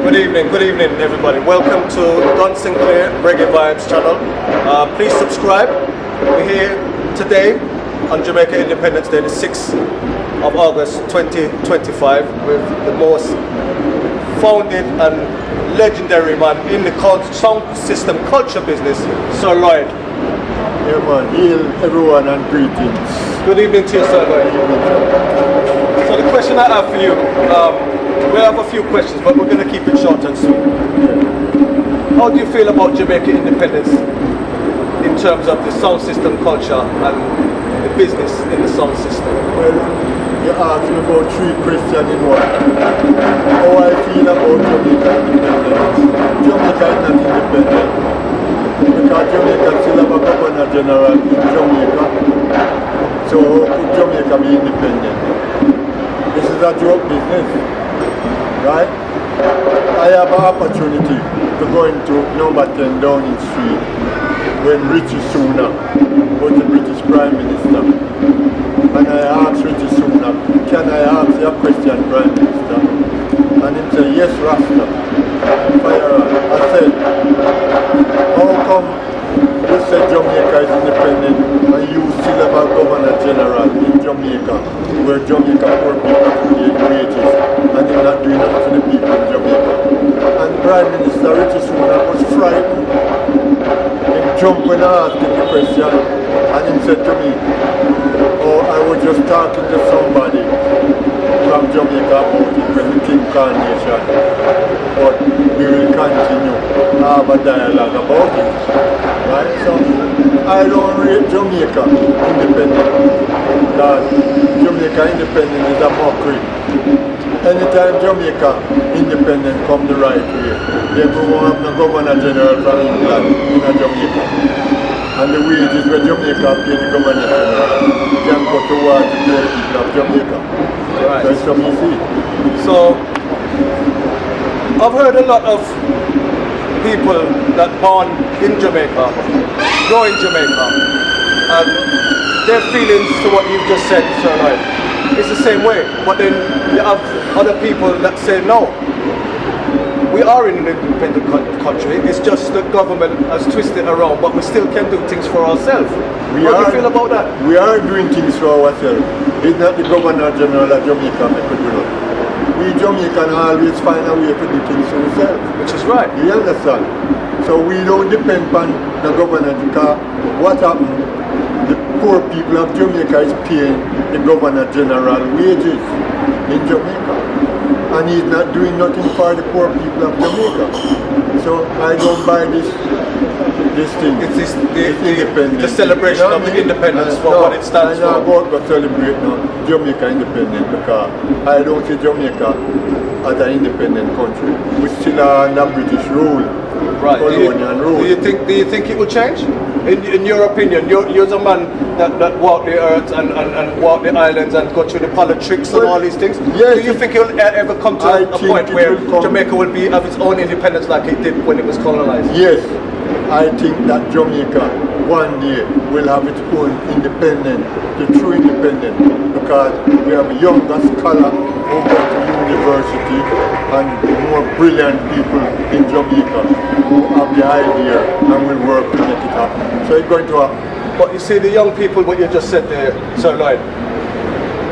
Good evening everybody. Welcome to Don Sinclair Reggae Vibes channel. Please subscribe. We're here today on Jamaica Independence Day, the 6th of August 2025, with the most founded and legendary man in the sound system culture business, Sir Lloyd. Yeah man, hail everyone and greetings. Good evening to you, Sir Lloyd. So the question I have for you, we have a few questions, but we're going to keep it short and sweet. How do you feel about Jamaica independence in terms of the sound system culture and the business in the sound system? Well, you asked me about three questions in one. How I feel about Jamaica independence. Jamaica is not independent because Jamaica still have a governor general in Jamaica. So how could Jamaica be independent? This is a joke business. Right? I have an opportunity to go into number 10 Downing Street when Richie Sunak was the British Prime Minister. And I asked Richie Sunak, can I ask you a question, Prime Minister? And he said, yes, Rasta. Fire on. I said, how come you said Jamaica is independent and you still have a Governor General in Jamaica where Jamaica poor people pay wages and you're not doing that for the people in Jamaica? And Prime Minister Richie Sunak was frightened. He jumped when I asked him the question and he said to me, oh, I was just talking to somebody from Jamaica about it when the King Carnation, but we will continue to have a dialogue about it. Right? So I don't rate Jamaica independent because Jamaica independent is a mockery. Anytime Jamaica independent come the right way, they will have the Governor General from England in Jamaica. And the wages where Jamaica pay the Governor General can go towards the poor people of Jamaica. Right. So it's so easy. So I've heard a lot of people that born in Jamaica, grow in Jamaica, and their feelings to what you've just said, Sir Lloyd, it's the same way. But then you have other people that say no. We are in an independent country. It's just the government has twisted around, but we still can do things for ourselves. How do you feel about that? We are doing things for ourselves. It's not the Governor General of Jamaica make we do that. We Jamaican always find a way to do things for ourselves. Which is right. You understand? So we don't depend on the government because what happened? The poor people of Jamaica is paying the Governor General wages in Jamaica. And he's not doing nothing for the poor people of Jamaica. So I don't buy this thing. It's independent. The celebration of the independence for what it stands for. I'm not going to celebrate now Jamaica independent because I don't see Jamaica as an independent country. We still are under British rule. Right. Colonial rule. Do you think it will change? In your opinion, you're the man that walked the earth and walked the islands and go through the politics and all these things. Yes, do you think it will ever come to a point where Jamaica will have its own independence like it did when it was colonized? Yes, I think that Jamaica one day will have its own independence, the true independence, because we have younger scholars who go to university and more brilliant people in Jamaica who have the idea and will work to make it happen. So it's going to happen. But you see, the young people, what you just said there, Sir Lloyd,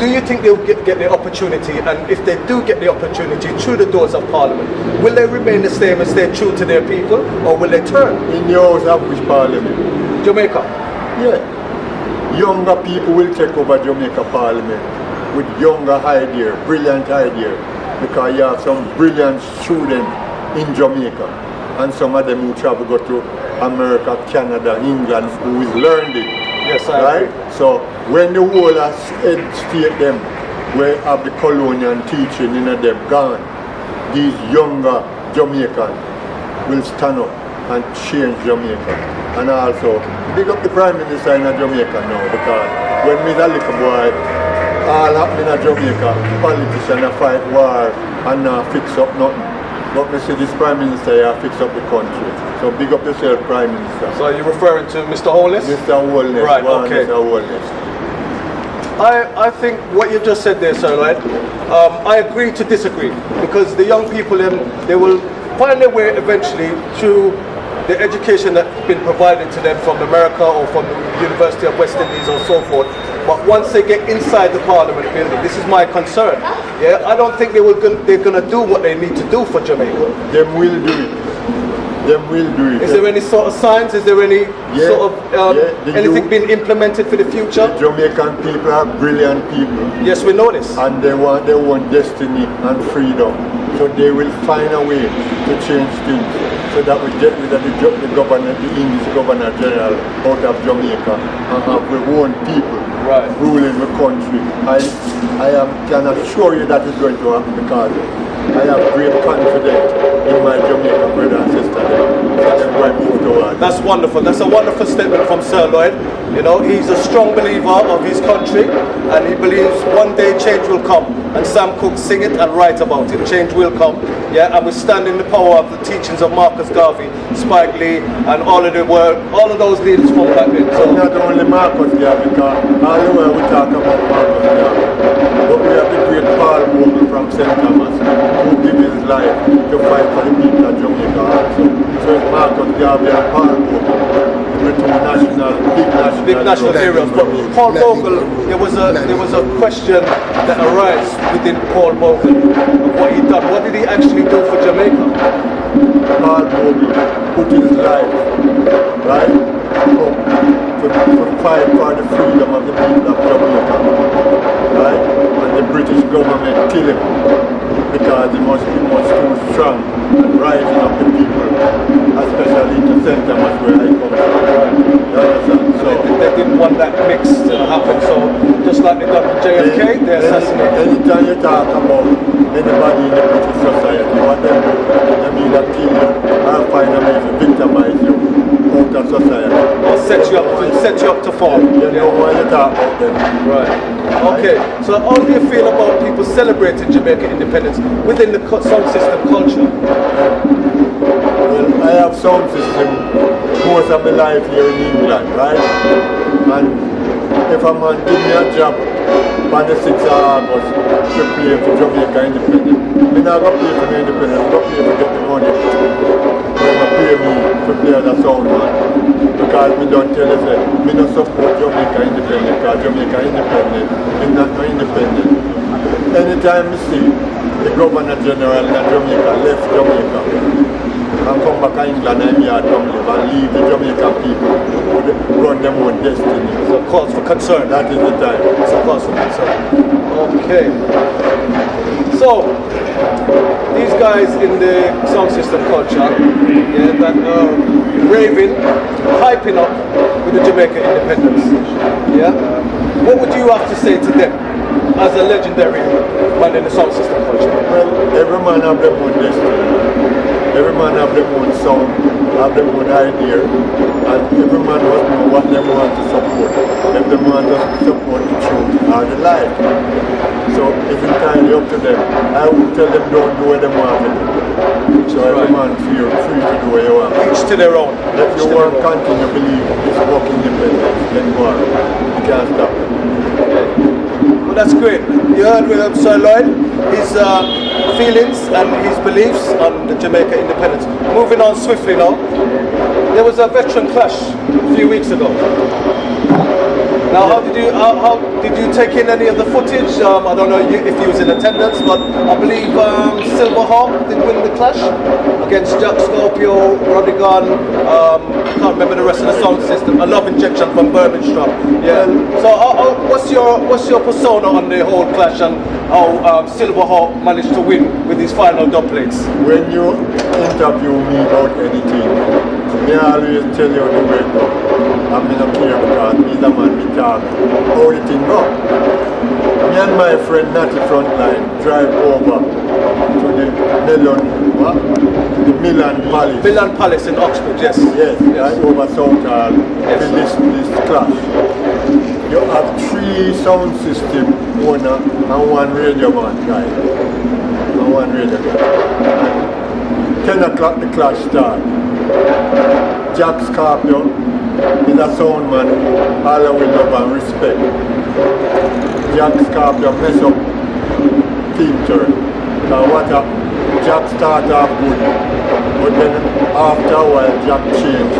do you think they'll get the opportunity, and if they do get the opportunity through the doors of Parliament, will they remain the same and stay true to their people, or will they turn? In the house of which Parliament? Jamaica? Yeah. Younger people will take over Jamaica Parliament with younger ideas, brilliant ideas, because you have some brilliant students in Jamaica, and some of them who travel go to America, Canada, England, who is learned it. Yes, I agree. So when the whole state them where have the colonial teaching in them gone, these younger Jamaicans will stand up and change Jamaica. And also big up the Prime Minister in Jamaica now, because when we was a little boy, all happening in Jamaica, politicians fight war and fix up nothing. But me see this Prime Minister here fix up the country. So big up yourself, Prime Minister. So you're referring to Mr. Holness? Mr. Holness. Right, okay. Mr. Holness. I think what you just said there, Sir Lloyd, I agree to disagree, because the young people, they will find their way eventually through the education that's been provided to them from America or from the University of West Indies or so forth. But once they get inside the Parliament building, this is my concern. Yeah, I don't think they're gonna do what they need to do for Jamaica. Them will do it. Them will do it. Is there any sort of signs? Is there any sort of anything being implemented for the future? The Jamaican people are brilliant people. Yes, we know this. And they want destiny and freedom. So they will find a way to change things, so that we get rid of the governor, the English Governor General out of Jamaica, and have our own people ruling the country. I can assure you that is going to happen, because I have great confidence in my Jamaican brother and sister. That's wonderful. That's a wonderful statement from Sir Lloyd. You know, he's a strong believer of his country, and he believes one day change will come. And Sam Cooke sing it and write about it. Change will come. Yeah, and we stand in the power of the teachings of Marcus Garvey, Spike Lee, and all of those leaders from back then. So not only Marcus Garvey, because all the way we talk about Marcus Garvey, but we have the great Paul Bogle from St. Thomas, who gave his life to fight for the people of Jamaica also. So it's Marcus Garvey and Paul Bogle, the two big national heroes. But Paul Bogle, there was a question that arose within Paul Bogle of what he done. What did he actually do for Jamaica? Paul Bogle put his life, right, to fight for the freedom of the people of Jamaica, right? And the British government killed him because he was too strong and rising up the people, especially to St. Thomas, where I come from. You understand? So they didn't want that mix to happen. So just like they done with JFK, they assassinated. Anytime you talk about anybody in the British society, what they do, they either kill you or find a way to victimize you out of society. Or set you up to fall. You know why you talk about them. Right. Okay. So how do you feel about people celebrating Jamaica independence within the sound system culture? Well, I have sound system most of my life here in England, right? And if a man give me a job on the 6th of August to play for Jamaica independence, I'm not going to play for the independence, I'm going to play to get the money. They're going to pay me to play as a sound man. Because me don't tell you that me don't support Jamaica independence, because Jamaica independent is not no independent. Anytime you see the Governor General in Jamaica left Jamaica and come back to England and me come live and leave the Jamaican people who run their own destiny. So cause for concern. That is the time. It's a cause for concern. Okay. So these guys in the sound system culture, that are raving, hyping up with the Jamaica independence. Yeah. What would you have to say to them as a legendary man in the sound system culture? Well, every man have their own destiny. Every man have their own sound, have their own idea, and every man must know what they want to support. If the man doesn't support the truth or the lie. So it's entirely up to them. I would tell them don't do what they want to do. So every man feel free to do what you want. Each to their own. If you want to continue to believe this working independence, then go on. You can't stop it. Okay. Well, that's great. You heard with Sir Lloyd, his feelings and his beliefs on the Jamaica independence. Moving on swiftly now, there was a veteran clash a few weeks ago. Now, how did you take in any of the footage? I don't know if you was in attendance, but I believe Silverhawk did win the clash against Jack Scorpio, Rodigan. I can't remember the rest of the sound system. A love injection from Birmingham. Yeah. So, what's your persona on the whole clash and how Silverhawk managed to win with his final dubplates? When you interview me about anything, me always tell you the way it go. I mean, not care because he's a man we talk how the thing go. Me and my friend Natty Frontline drive over to the Milan Palace. Milan Palace in Oxford, yes. Yes, right over Southall, this clash. You have 3 sound system owner and 1 radio man guy. And 1 radio guy. 10 o'clock the clash start. Jack Scorpio is a sound man who all we love and respect. Jack Scorpio mess up team turn. Jack start off good, but then after a while Jack changed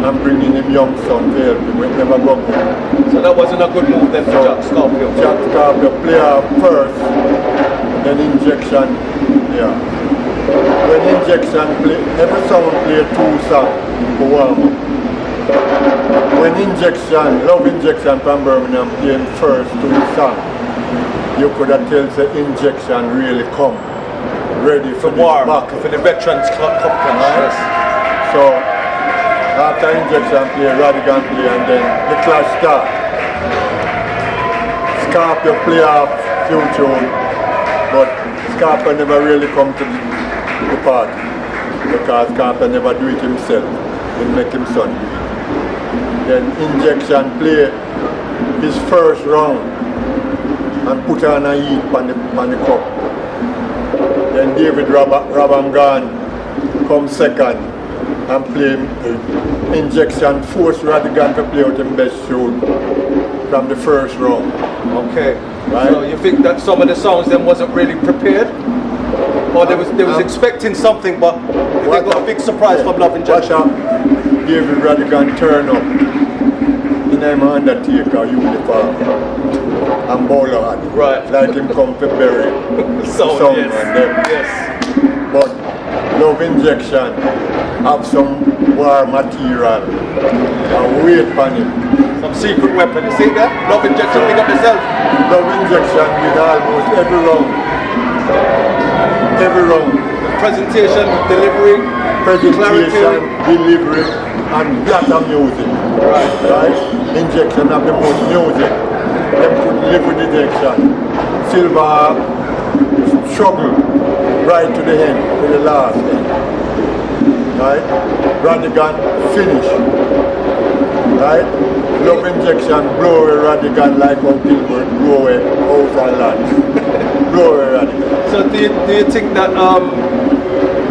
and bringing him young son to help him. It never go good. So that wasn't a good move then for Jack Scorpio. Jack Scorpio play off first, then injection, yeah. When injection play, every song play 2 songs for warm up. When injection, love injection from Birmingham playing first 2 songs, you could have tell the injection really come, ready for the war, back. for the veterans complex. Right? So after injection play, Radigan play, and then the clash start. Scorpio play off few tune, but Scorpio never really come to the party because Scorpio never do it himself. He make him son do it. Then injection play his first round and put on a heat on the cup. Then David Rabangan come second and play injection, force Radigan to play out his best shoot from the first round. Okay. Right? So you think that some of the songs then wasn't really prepared? Or they was expecting something, but they got a big surprise from Love Injection? Watch out, David Radigan turn up in an Undertaker uniform and bowler hat. Right. Like him come to bury So, yes. and them. Yes. But Love Injection have some war material and wait for him. Some secret weapon. You see that? Love Injection, pick up yourself. Love Injection with almost every round. Every round. Presentation, delivery, Presentation, clarity. delivery, and lot of music. Right? Injection of the most music. Them could live with injection. Silver struggle right to the end, to the last end. Right? Radigan finish. Right? Love Injection blow away Radigan like how Gilbert blow away house and land. Blow away Radigan. So do you think that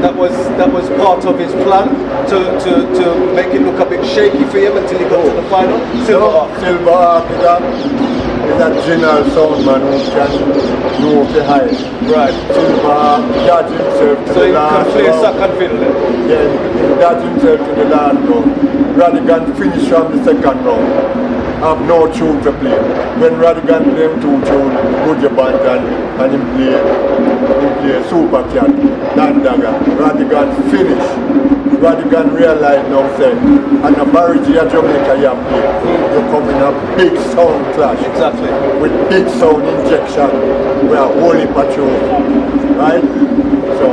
that was part of his plan to make it look a bit shaky for him until he got to the final? Silver Ark is a general sound man who can know the height. Right. Silver Ark judge himself to So the he last can play round. second fiddle then? Yeah, he judge himself to the last round. Radigan finish from the second round. Have no tune to play. When Radigan play him 2 tune, Buja Bantan, and him play Super Cat, Dandaga. Radigan finish. Radigan realize now say, and a barrage of Jamaica you play, you come in a big sound clash. Exactly. With big sound injection. We are holy patrol. Right? So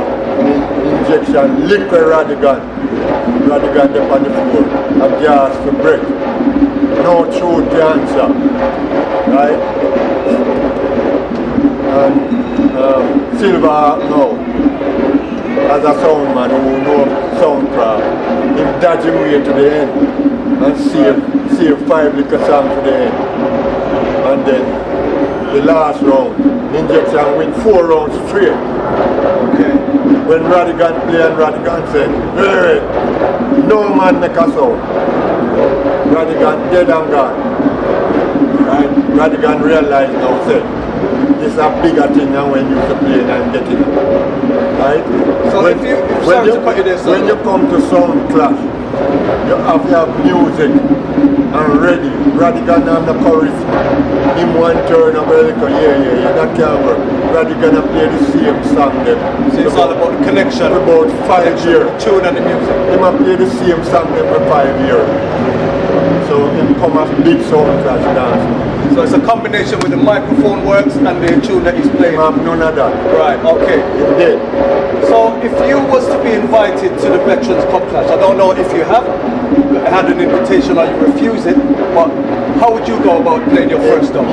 injection liquid Radigan. Radigan up on the floor. A gas for breath. No true answer. Right? And Silver now, as a sound man who know soundcraft, him dodge him way to the end and save 5 little songs to the end. And then the last round, Injection win 4 rounds straight. Okay. When Radigan play and Radigan said, hey, no man make a sound. Radigan dead and gone. Right? Radigan realized now say, this is a bigger thing than when you used to play and get it. Right? So when you come to sound clash, you have to have music and ready. Radigan and the chorus. Him one turn up a little, yeah, that can't work. Radigan play the same song then. So it's all about the connection. For about 5 years. The tune and the music. Him play the same song then for 5 years. So him come as big sound clash dance. So it's a combination with the microphone works and the tune that he's playing. Him have none of that. Right, okay. He did. So if you was to be invited to the Veterans Cup Clash, I don't know if you have had an invitation or you refuse it, but how would you go about playing your first dub?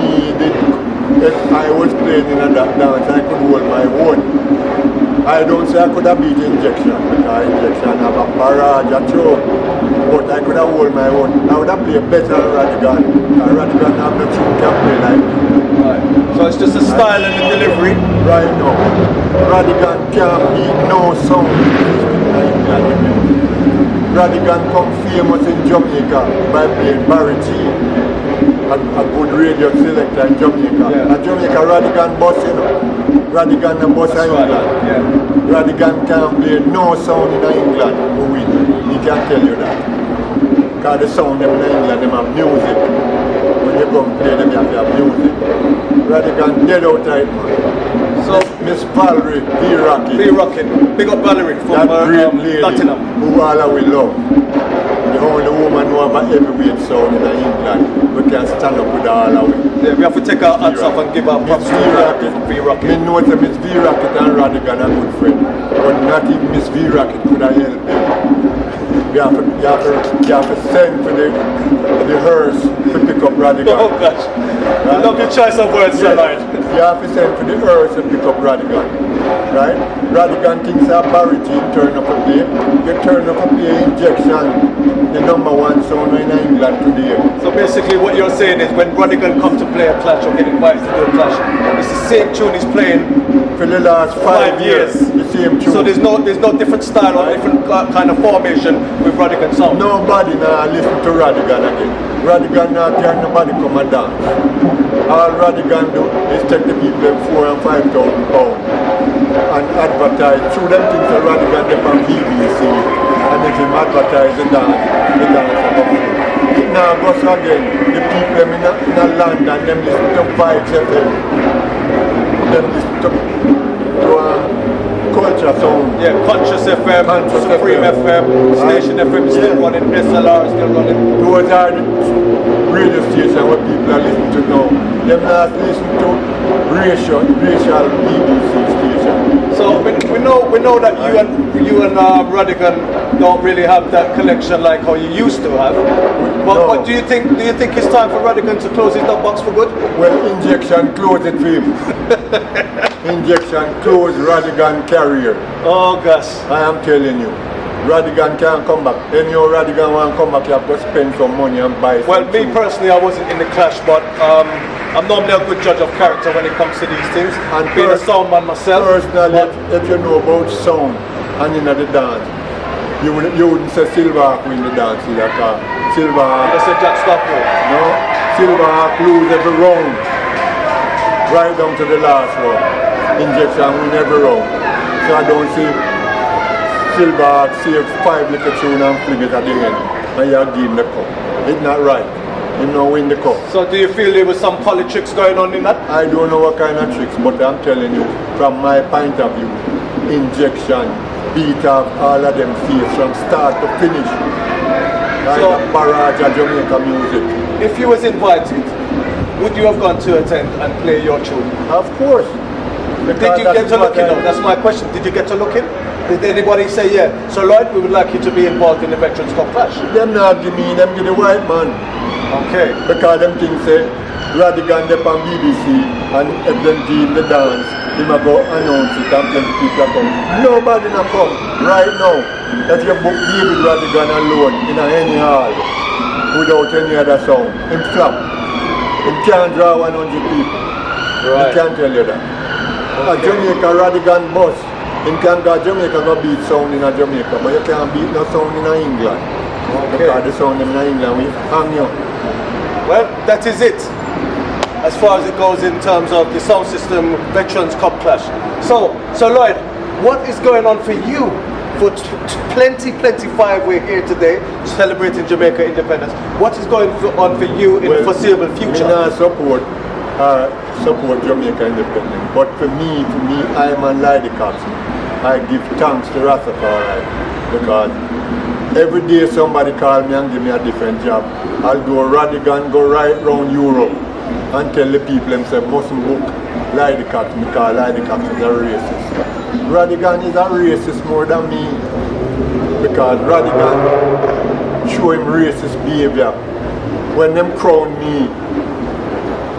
If I was playing in a dance, I could hold my own. I don't say I could have beat Injection, because Injection have a barrage at you, but I could have hold my own. I would have played better than Radigan. Radigan have no tune can play like me. Right. So it's just the style and the delivery? Right now. Radigan can't beat no sound. Radigan come famous in Jamaica by playing baritone. a good radio selector in Jamaica. Yeah. And Jamaica Radigan boss, you know. Radigan and boss in England. Right. Yeah. Radigan can't play no sound in England to win. He can't tell you that. Because the sound them in England, them have music. When you come play them, you have to have music. Radigan dead out right, man. So Miss Valerie B. Rocky. be rocking. Big up Valerie from That great lady Nottingham. who all we love. The only woman who have a heavyweight sound in England. We can stand up with all of it. Yeah, we have to take our hats off and give our props to V Rocket. Me know that Miss V. Rocket and Radigan are good friends. But not even Miss V. Rocket could have helped him. You have to send for the hearse to pick up Radigan. Oh gosh. I love your choice of words, Sir Lloyd. You have to send for the hearse to pick up Radigan. Right? Radigan thinks are parity in turn up a play. You turn up a play injection, the #1 sound in England today. So basically what you're saying is when Radigan come to play a clash or get invited to do a clash, it's the same tune he's playing For the last 5 years, the same tune. So there's no different style or different kind of formation with Radigan sound. Nobody now listen to Radigan again. Radigan now can nobody come and dance. All Radigan do is take the people them £4,000 and £5,000 and advertise through them things that Radigan them on BBC and if him advertise the dance above. It now goes again. The people them in a London, them listen to Vibes FM. Them listen to culture sound. Yeah, Conscious FM, Conscious Supreme FM, Station FM is still running, SLR is still running. Those are the radio stations where people are listening to now. Them not listen to racial BBC station. So we know that you and Radigan don't really have that connection like how you used to have. But do you think it's time for Radigan to close his dog box for good? Well, injection close it for him. Injection close Radigan career. Oh gosh. I am telling you. Radigan can't come back. Anyhow Radigan want to come back, you have to spend some money and buy Well, me personally, I wasn't in the clash, but I'm normally a good judge of character when it comes to these things. And being a sound man myself. Personally, if you know about sound and in the dance, you wouldn't say Silverhawk win the dance either, because Silverhawk. You said Jack Stockwell. No, Silverhawk lose every round. Right down to the last round. Injection win every round. So I don't see Silverhawk save 5 little tune and fling it at the end. And you give him the cup. It's not right. You know win the cup. So do you feel there was some politics going on in that? I don't know what kind of tricks, but I'm telling you, from my point of view, Injection beat off all of them face from start to finish. Like a barrage of Jamaica music. If you was invited, would you have gone to attend and play your tune? Of course. Did you get to look in? That's my question. Did you get to look in? Did anybody say, yeah, Sir Lloyd, we would like you to be involved in the Veterans Cup clash? Them not give me, them give the white man. Okay. Because them things say, Radigan up on BBC, and if them give the dance, they might go announce it and plenty people are come. Nobody not come right now. If you book David Radigan alone in any hall, without any other sound, him flop. He can't draw 100 people. Right. He can't tell you that. Okay. A Jamaica Radigan bus. You can go Jamaica go beat sound in Jamaica, but you can't beat no sound in England. Okay. Because the sound in England will hang you. Well, that is it. As far as it goes in terms of the sound system Veterans Cup clash. So Lloyd, what is going on for you? For plenty 5 we're here today celebrating Jamaica independence. What is going on for you in the foreseeable future? I support Jamaica independence. But for me, I'm a Lloyd Coxsone. I give thanks to Rastafari because every day somebody call me and give me a different job. I'll do a Radigan, go right round Europe and tell the people themselves mustn't book Lloyd Coxsone because Lloyd Coxsone is a racist. Radigan is a racist more than me because Radigan show him racist behavior. When them crown me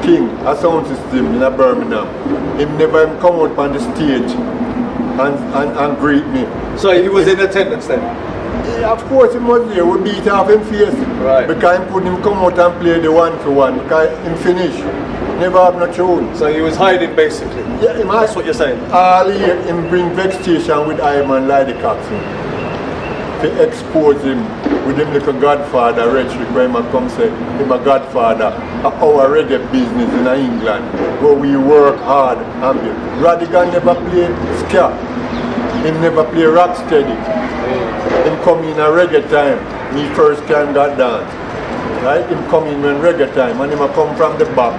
king, a sound system in Birmingham, him never come out on the stage and greet me. So he was in attendance then? Yeah, of course he was there. We beat off him face. Right. Because him put him come out and play the 1-for-1. Because him finish. Never have no tune. So he was hiding basically? Yeah, that's what you're saying? All year him bring vexation with I and Lloyd Coxsone. to expose him with him little godfather rhetoric where he come say him a godfather of our reggae business in England where we work hard and build. Radigan never play ska. He never play rock steady. Him come in a reggae time. Me first time got dance. Right? Him come in when reggae time and him a come from the back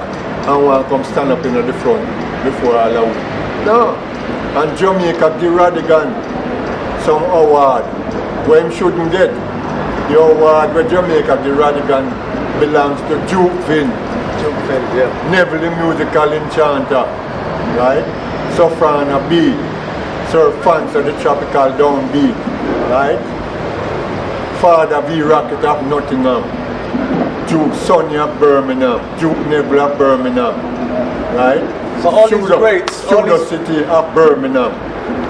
and want come stand up in the front before all of it. No. And Jamaica give Radigan some award where him shouldn't get. The award where Jamaica give Radigan belongs to Duke Reid. Duke Reid, yeah. Neville the musical enchanter. Right? Soprano B. Sir Fancy the tropical downbeat. Right? Father V. Rocket of Nottingham. Duke Sonny of Birmingham. Duke Neville of Birmingham. Right? So all these greats, Sugar City of Birmingham,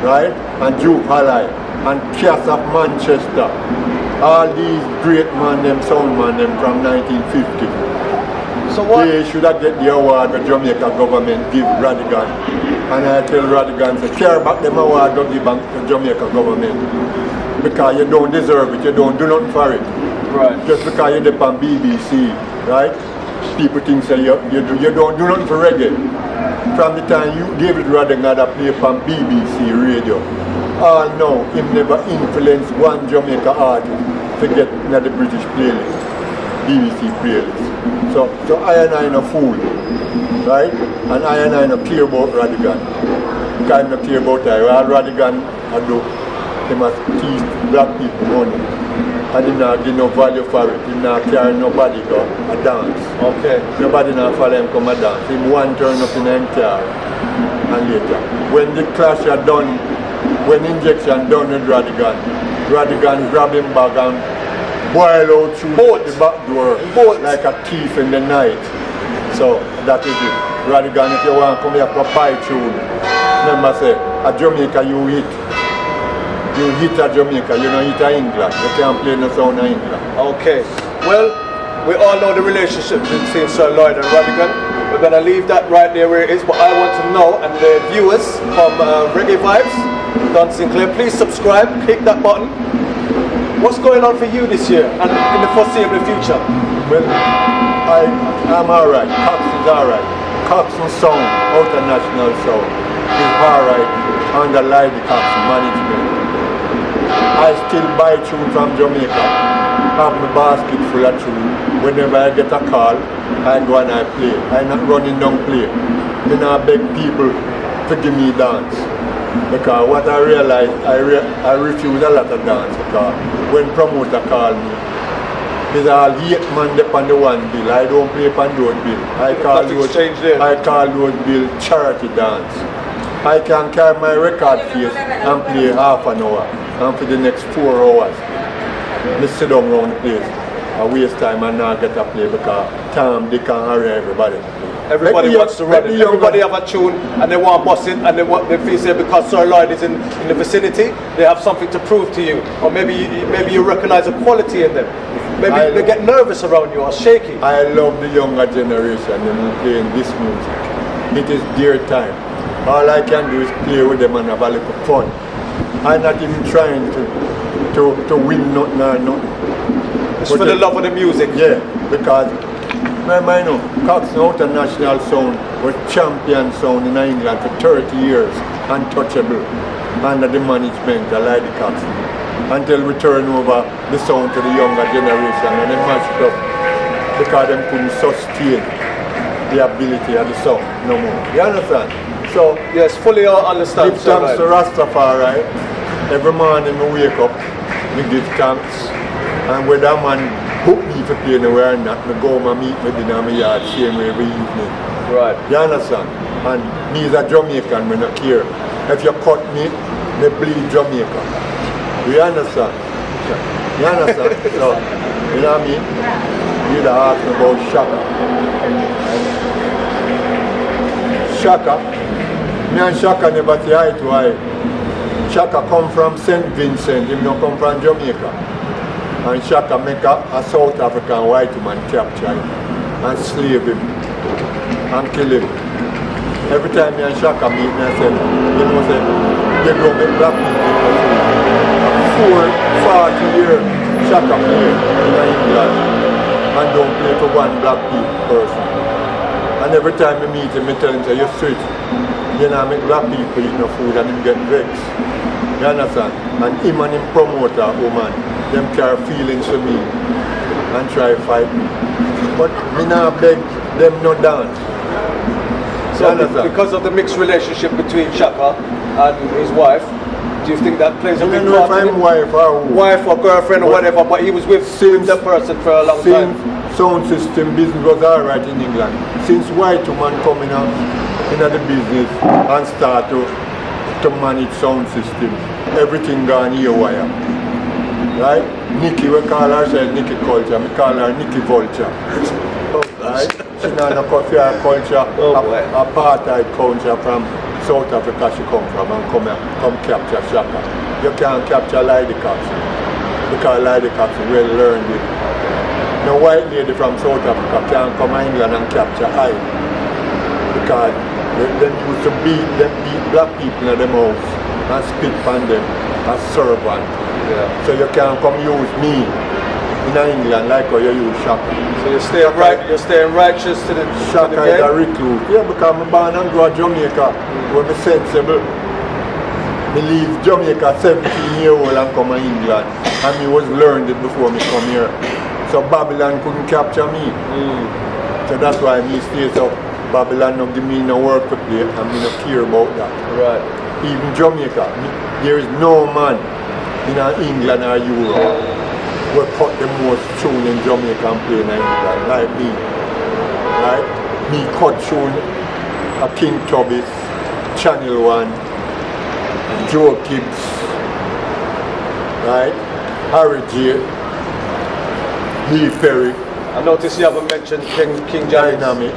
right? And Duke Halley, and Cass of Manchester. All these great man, them sound man, them from 1950. So what? They should have get the award the Jamaica government give Radigan. And I tell Radigan, say, care about them award to give the Jamaica government. Because you don't deserve it, you don't do nothing for it. Right. Just because you're there on BBC, right? People think say you don't do nothing for reggae. From the time David Radigan had played on BBC radio, all now him never influenced one Jamaica artist to get in the British playlist, BBC playlist. So I and I no fool, right? And I no care about Radigan. Because I no care about I. All Radigan I do, he must teach black people money. And he not give no value for it. He not carry nobody go a dance. Okay. Nobody not follow him come a dance. Him one turn up in him car and later. When the clash are done, when injection done with Radigan grab him bag and boil out through the back door like a thief in the night. So that is it. Radigan, if you want to come here for pie tune, remember say, at Jamaica you hit. You hit a Jamaica, you don't hit a England. You can't play no sound of England. Okay. Well, we all know the relationship between Sir Lloyd and Radigan. We're going to leave that right there where it is, but I want to know, and the viewers from Reggae Vibes, Don Sinclair, please subscribe, click that button. What's going on for you this year and in the foreseeable future? Well, I'm alright. Coxsone's alright. Coxsone sound, international sound, is alright under Lloyd Coxsone management. I still buy tune from Jamaica, have my basket full of tune. Whenever I get a call, I go and I play. I'm not running down play. Then I beg people to give me dance. Because what I realize, I refuse a lot of dance. Because when promoter call me, there's all 8 man up on the one bill. I don't play on those bill. I call those bill charity dance. I can carry my record case and play half an hour. And for the next 4 hours, I sit down around the place. I waste time and not get a play because Tom, Dick and Harry, everybody. Everybody wants to run it. Everybody have a tune and they want to bust it and they feel say because Sir Lloyd is in the vicinity, they have something to prove to you. Or maybe you recognize a quality in them. Maybe they get nervous around you or shaky. I love the younger generation and playing this music. It is their time. All I can do is play with them and have a little fun. I'm not even trying to win nothing or nothing. It's for the love of the music. Yeah, because I know Coxsone International Sound was champion sound in England for 30 years, untouchable, under the management of Lloyd Coxsone. Until we turn over the sound to the younger generation and they match it up because they couldn't sustain the ability of the sound no more. You understand? So yes, fully understand. Give thanks to Rastafari. Every morning I wake up, we give thanks. And whether a man book me to play anywhere or not, I go and meet me in my yard same way every evening. Right. You understand? And me as a Jamaican, I don't care. If you cut me, I bleed Jamaica. You understand? You understand? So, you know what I mean? You'd ask me about Shaka. Shaka. Me and Shaka never say eye to eye. Shaka come from St. Vincent, he don't come from Jamaica. And Shaka make a South African white man capture him and slave him and kill him. Every time me and Shaka meet, I say, you know, say, they don't make black people. 40 years Shaka play in England and don't play for one black person. And every time I meet him, I tell him, say, you're straight. You know, I make black people eat no food and him get vexed. You understand? And him and him promoter, woman, them carry feelings for me and try to fight me. But me not beg them not dance. So because of the mixed relationship between Shaka and his wife, do you think that plays a big part in it? Wife or girlfriend or whatever, but he was with the person for a long time. Sound system business was alright in England. Since white woman coming up into the business and start to manage sound system, everything gone earwire. Right? Nikki, we call her Nikki Culture, we call her Nikki Vulture. Right? She not a coffee culture, apartheid culture from South Africa she come from and come capture Shaka. You can't capture Lloyd Coxsone because Lloyd Coxsone well learned it. No white lady from South Africa can't come to England and capture I because they used to beat black people in them house and spit on them as servant. Yeah. So you can't come use me in England like how you use Shaka. So you're staying righteous to the Shaka to the is a recruit. Yeah, because I'm born and grew up Jamaica where I'm sensible. I leave Jamaica 17-year-old and come to England and I was learned it before me come here. So Babylon couldn't capture me. So that's why I stay so Babylon don't give me no work to play and I don't care about that. Right. Even Jamaica, there is no man in England or Europe will cut the most tune in Jamaica and play in England, like me. Right? Me cut tune a King Tubby's, Channel 1, Joe Gibbs, right? Harry J, Lee Perry. I noticed you haven't mentioned King Jammys. Dynamic.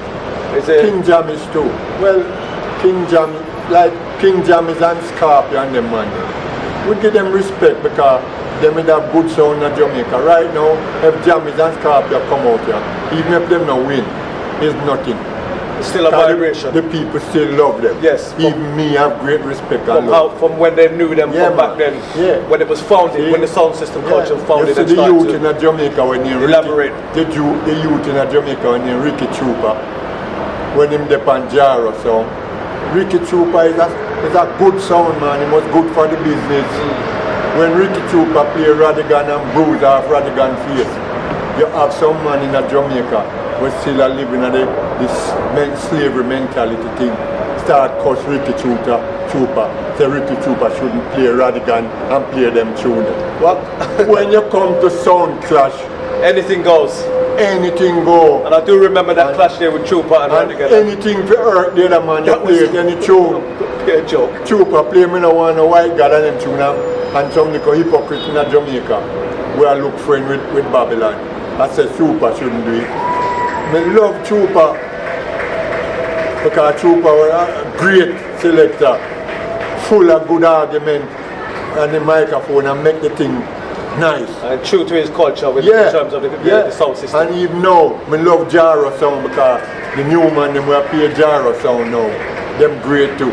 Is it? King Jammys too. Well, King Jammys and Scorpion them man. We give them respect because they may have good sound in Jamaica. Right now, if Jammys and Scorpion come out here, even if them not win, it's nothing. It's still a vibration. The people still love them. Yes. Even me have great respect from when they knew them from back then. Yeah. When it was founded, when the sound system culture founded and the started youth in Jamaica when you elaborate. The youth in Jamaica when you Ricky Trooper, when him depend Jaro sound. Ricky Trooper is a good sound man, he was good for the business. When Ricky Trooper play Radigan and bruise off Radigan face, you have some man in Jamaica who still are living in this slavery mentality thing. Start cause Ricky Trooper. Say Ricky Trooper shouldn't play Radigan and play them tune. What? When you come to sound clash, anything goes. Anything go. And I do remember that clash there with Trooper and Radigan. Anything for hurt the other man, you play any tune. A joke. Trooper play me no want a white girl and them tune and some little hypocrite in Jamaica where I look friend with Babylon. I said Trooper shouldn't do it. I love Trooper because Trooper was a great selector, full of good argument and the microphone and make the thing nice. And true to his culture in terms of the sound system. And even now, I love Jaro sound because the new man them will play Jaro sound now. Them great too.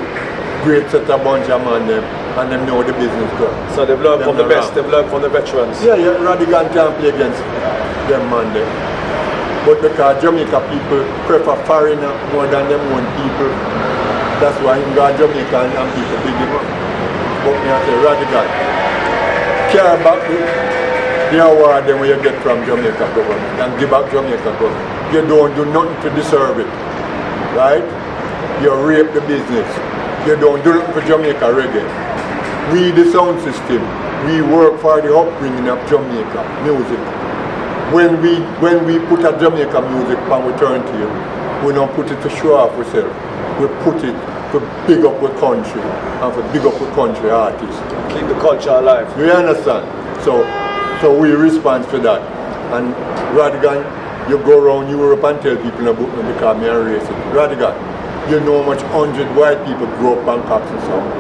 Great set a bunch of man them and them know the business good. So they've learned from the best, they've learned from the veterans. Yeah, Radigan can't play against them man them. But because Jamaica people prefer foreigner more than them own people, that's why you got Jamaica and people big him up. But me I say Radigan, care back the award them you get from Jamaica government and give back Jamaica government. You don't do nothing to deserve it. Right? You rape the business. You don't do nothing for Jamaica reggae. We the sound system, we work for the upbringing of Jamaica music. When we put a Jamaica music and we turn to you, we don't put it to show off ourselves. We put it to big up our country and for big up our country artists. Keep the culture alive. You understand? So we respond to that. And Radigan, you go around Europe and tell people about me because me are racist. Radigan, you know how much 100 white people grow up on Coxsone sound.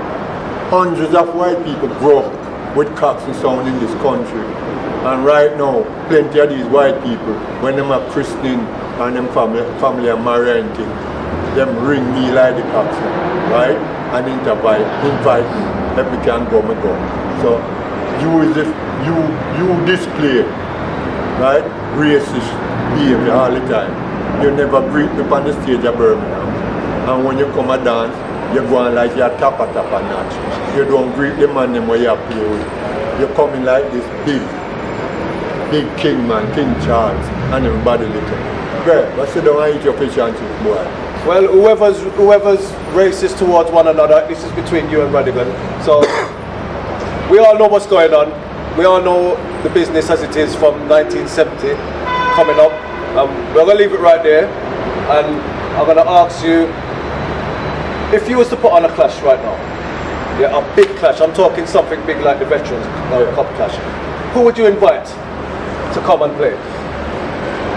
Hundreds of white people grow up with Coxsone sound in this country. And right now, plenty of these white people, when them are christening and them family are marrying thing, them ring me like the Coxsone, right? And invite me, if we can go, me go. So you display, right, racist behavior all the time. You never greet me on the stage of Birmingham. And when you come and dance, you're going like you're tapa notch. You don't greet the man them where you play with. You're coming like this big king man, King Charles, and everybody little. Great, but sit down and eat your fish and chips, boy. Well, whoever's racist towards one another, this is between you and Radigan. So we all know what's going on. We all know the business as it is from 1970 coming up. We're going to leave it right there, and I'm going to ask you, if you was to put on a clash right now, yeah, a big clash, I'm talking something big like the Veterans Cup clash, who would you invite to come and play?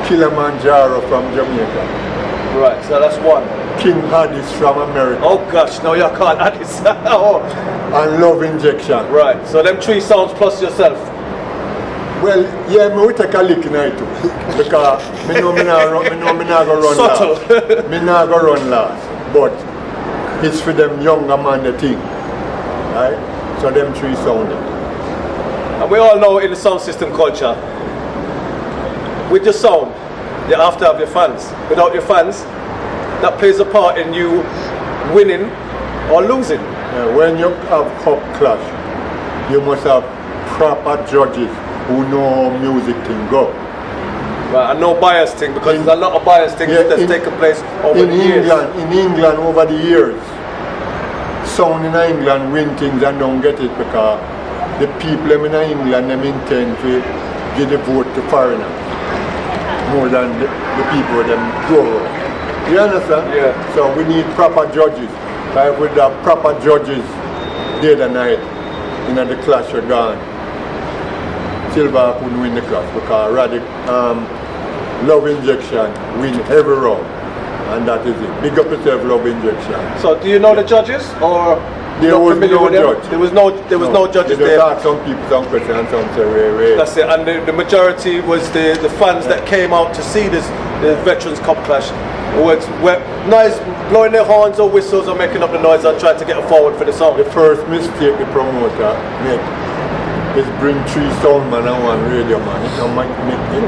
Kilimanjaro from Jamaica. Right, so that's one. King Hadis from America. Oh gosh, no, you can't add this. Oh. And Love Injection. Right, so them 3 sounds plus yourself. Well, yeah, me will take a lick in it too. Because me know me not go run Subtle. last. Me not go run last. But it's for them younger man the thing. Right? So them 3 sounded. And we all know in the sound system culture, with your sound, you have to have your fans. Without your fans, that plays a part in you winning or losing. Yeah, when you have cup clash, you must have proper judges who know how music thing go. Right, and no bias thing, because there's a lot of bias things that's taken place over the years. In England over the years, sound in England win things and don't get it because the people in England them intend to give the vote to foreigners more than the people them grow up. You understand? Yeah. So we need proper judges. Like with the proper judges day and night in the clash are gone. Silver couldn't win the clash because Love Injection win every round. And that is it. Big up yourself, Love Injection. So do you know the judges, or there was no judge? There was no judges there. Ask some people some questions and some say way. That's it. And the majority was the fans that came out to see the Veterans Cup clash. Were nice, blowing their horns or whistles or making up the noise and trying to get forward for the song. The first mistake the promoter make is bring 3 sound man and 1 radio man. It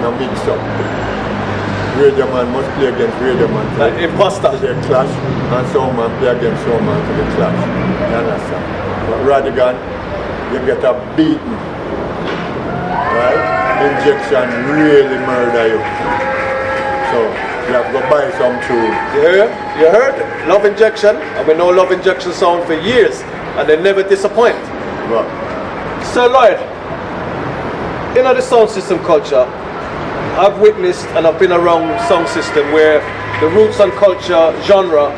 no mix up. Radio man must play against radio man. Like imposter. To the clash, and sound man play against sound man to the clash. You understand? But Radigan, you get a beating. Right? Injection really murder you. So you have to buy some tools. You heard? Love Injection, and we know Love Injection sound for years, and they never disappoint. Right. Sir Lloyd, in the sound system culture, I've witnessed and I've been around sound system where the roots and culture genre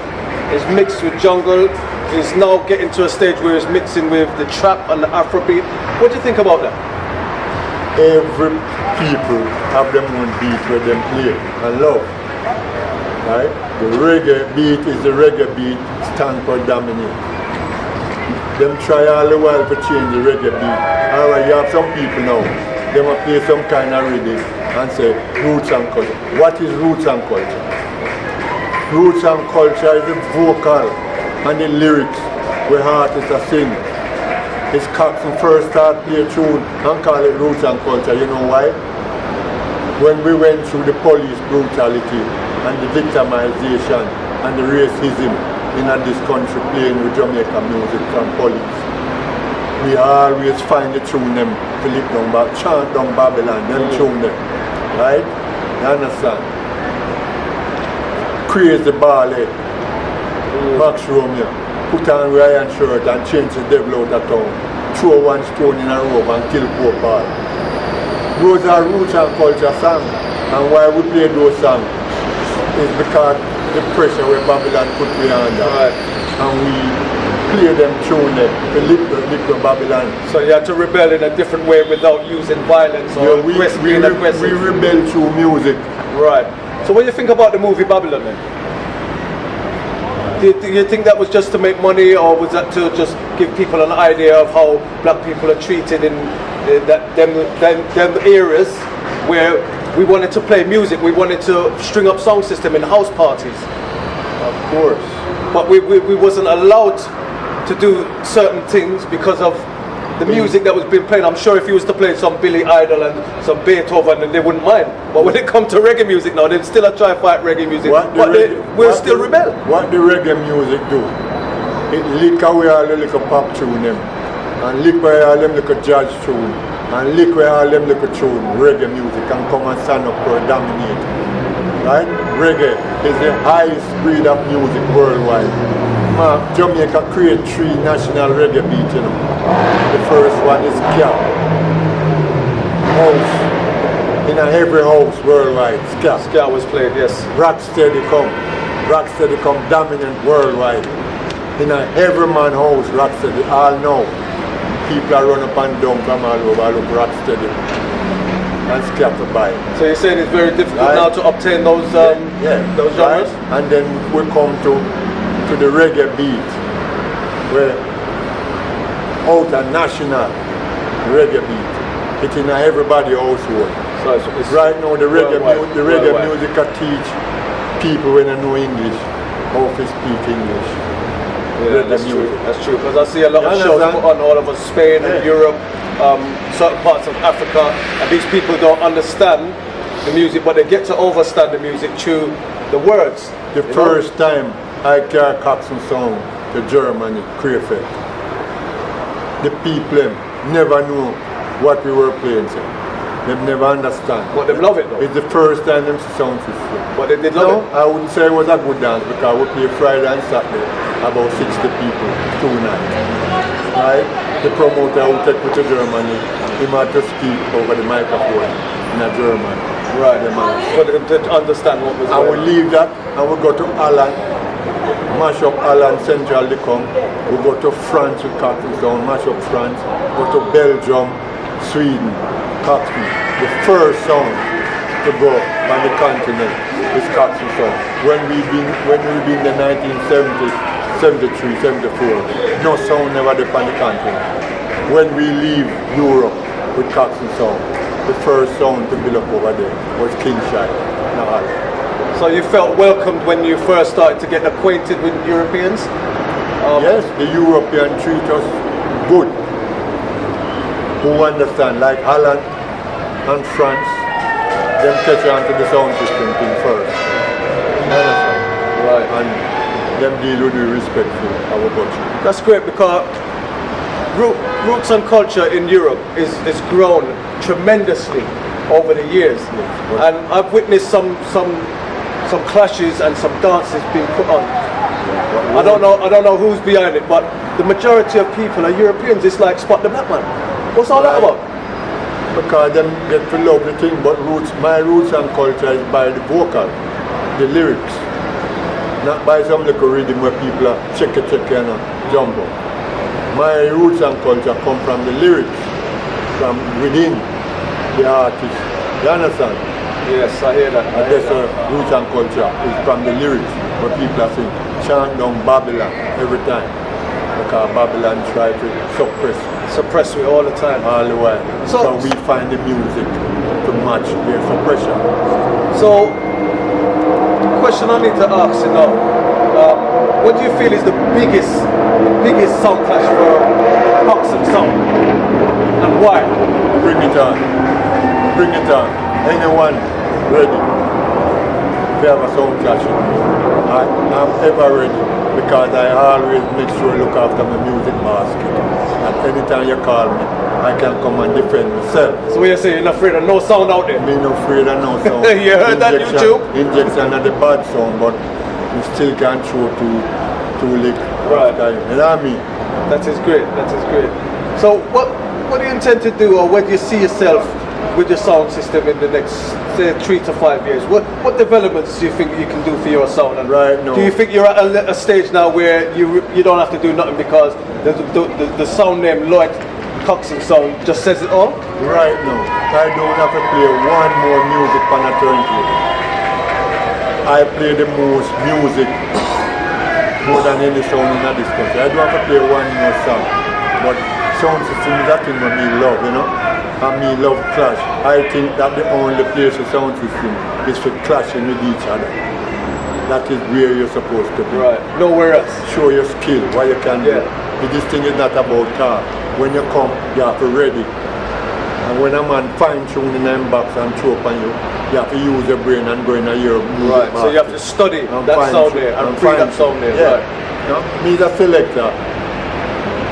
is mixed with jungle, is now getting to a stage where it's mixing with the trap and the Afrobeat. What do you think about that? Every people have their own beat where them play and love. Right? The reggae beat is the reggae beat, stand for dominate. Them try all the while to change the reggae beat. Alright, you have some people now, they will play some kind of rhythm and say roots and culture. What is roots and culture? Roots and culture is the vocal and the lyrics where artists are singing. It's Coxsone first start play a tune and call it roots and culture. You know why? When we went through the police brutality and the victimization and the racism in this country playing with Jamaican music from police, we always find the tune them to live down, chant down Babylon, them tune them, right? You understand? Crazy ballet, Max Romeo, put on a iron shirt and change the devil out of town, throw 1 stone in a rope and kill poor Paul. Those are roots and culture songs, and why we play those songs is because the pressure where Babylon put me under, right. And we play them tune them, the little Babylon. So you have to rebel in a different way without using violence or we rebel through music. Right. So what do you think about the movie Babylon then? Do you think that was just to make money, or was that to just give people an idea of how black people are treated in them eras where we wanted to play music, we wanted to string up song system in house parties? Of course. But we wasn't allowed to do certain things because of the music that was being played. I'm sure if he was to play some Billy Idol and some Beethoven, then they wouldn't mind. But when it comes to reggae music now, they'd still try to fight reggae music. We'll still rebel. What the reggae music do? It lick away all the little pop tune them, and lick away all them little jazz tune, and lick away all them little tune, reggae music, and come and stand up for a dominate. Right? Reggae is the highest breed of music worldwide. Jamaica create 3 national reggae beats, you know. The first one is ska. House. In every house worldwide, ska. Ska was played, yes. Rocksteady come dominant worldwide. In every man house, Rocksteady, all know. People are run up and down from all over, look Rocksteady. And ska to buy. So you're saying it's very difficult now to obtain those those genres? Right? And then we come to the reggae beat, where out a national reggae beat. It's in everybody household. So it's right now the reggae music can teach people when they know English how to speak English. Yeah, that's true. That's true. Because I see a lot of shows put on all over Spain and Europe, certain parts of Africa, and these people don't understand the music, but they get to understand the music through the words. The first time I carried Coxsone song to Germany, Krefeld, the people never knew what we were playing. So. They never understand. But they love it though. It's the first time them see sound system. But they did love it? I wouldn't say it was a good dance because we play Friday and Saturday, about 60 people, 2 nights. Right? The promoter would take me to Germany, he had to speak over the microphone in a German. Right. For them to understand what was going on. And we leave that and we go to Holland, mash up Holland, Central they come. We go to France with Coxsone, mash up France, go to Belgium, Sweden, Coxsone. The first song to go on the continent is Coxsone. When we been in the 1970s, 73, 74, no sound never did on the continent. When we leave Europe with Coxsone, the first sound to build up over there was Kingshire. So you felt welcomed when you first started to get acquainted with Europeans? Yes, the European treat us good. Who understand, like Holland and France, them catch on to the sound system thing first. Right. And them deal with the respectful our culture. That's great because roots and culture in Europe is grown tremendously over the years. Yes, and I've witnessed some clashes and some dances being put on. I don't know who's behind it, but the majority of people are Europeans. It's like Spot the Black Man. What's all that about? Because them get to love the thing, but my roots and culture is by the vocal, the lyrics. Not by some little rhythm where people are check and jump up. My roots and culture come from the lyrics, from within the artist. You understand? Yes, I hear that. Roots and culture is from the lyrics, where people are saying, chant down Babylon every time. Because Babylon try to suppress me all the time. All the way. So we find the music to match their suppression. So, the question I need to ask you now, what do you feel is the biggest sound clash for Coxsone sound? And why? Bring it on. Bring it on. Anyone ready? We have a sound clash. I'm ever ready because I always make sure I look after my music basket. And anytime you call me, I can come and defend myself. So what you're saying, you're not afraid of no sound out there? Me not afraid of no sound. You heard that, YouTube? Injection of the bad sound, but you still can't throw two lick. Right. You know what I mean? That is great, that is great. So what do you intend to do, or where do you see yourself with your sound system in the next, say, 3 to 5 years? What developments do you think you can do for your sound? And right now, do you think you're at a stage now where you don't have to do nothing because the sound name Lloyd Coxsone sound just says it all? Right now, I don't have to play one more music on a turntable. I play the most music more than any sound in this country. I don't have to play one more song. But sound system is that thing that me love, you know? And me love clash. I think that the only place the sound system is for clashing with each other. That is where you're supposed to be. Right, nowhere else. Show your skill, what you can do. This thing is not about talk. when you come, you have to ready. And when a man fine tune in them box and throw up on you, you have to use your brain and go in a year. Right, so you have to study that sound there and free that sound there. Yeah. Right. You know, me as a selector,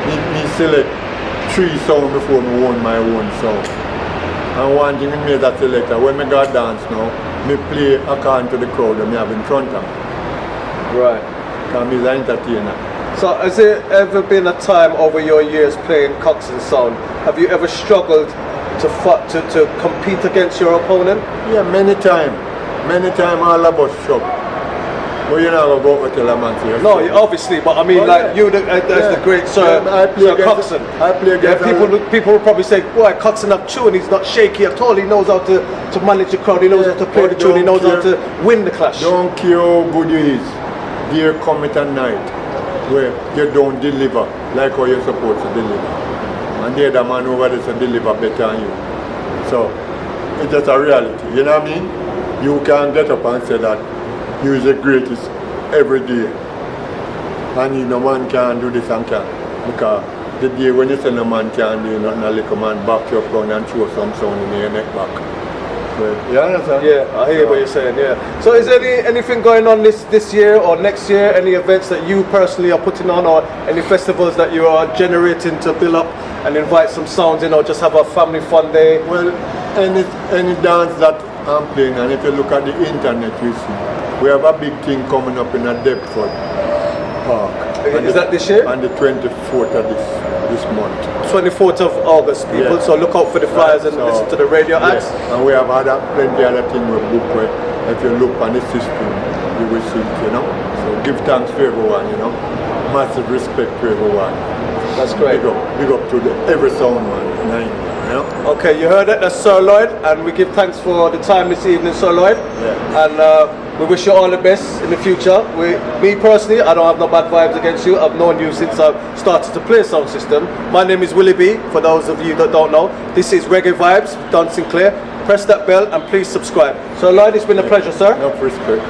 me select 3 sounds before me own my own sound. And one thing with me as a selector, when me go dance now, me play according to the crowd that me have in front of me. Right. Because me is an entertainer. So has there ever been a time over your years playing Coxsone sound, have you ever struggled to compete against your opponent? Yeah, many time all of us struggle. But you know about what tell a man to No, obviously, but I mean, you as the great Sir Coxsone. I play against people will probably say, boy, Coxsone have tune, he's not shaky at all, he knows how to manage the crowd, he knows how to play the tune, he knows how to win the clash. Don't care how good you is, there come at a night where you don't deliver like how you're supposed to deliver. And the other man over there to deliver better than you. So, it's just a reality, you know what I mean? You can get up and say that you're the greatest every day. And no man can do this and can. Because the day when you say no man can do nothing, a little man back you up down and throw some sound in your neck back. But, you understand? Yeah, I hear what you're saying, yeah. So is there anything going on this year or next year, any events that you personally are putting on, or any festivals that you are generating to build up and invite some sounds in, or just have a family fun day? Well, any dance that I'm playing, and if you look at the internet, you see, we have a big thing coming up in a Deptford Park. Is that this year? On the 24th of this month. 24th of August, people. Yeah. So look out for the flyers and listen to the radio ads. And we have plenty other things we book where if you look on the system, you will see it, you know. So give thanks to everyone, you know. Massive respect to everyone. That's great. Big up to every sound man in England, you know. Okay, you heard it. That's Sir Lloyd, and we give thanks for the time this evening, Sir Lloyd. Yeah. And we wish you all the best in the future. Me personally, I don't have no bad vibes against you. I've known you since I started to play sound system. My name is Willie B, for those of you that don't know. This is Reggae Vibes, Don Sinclair. Press that bell and please subscribe. Sir Lloyd, it's been a pleasure, sir. Enough respect.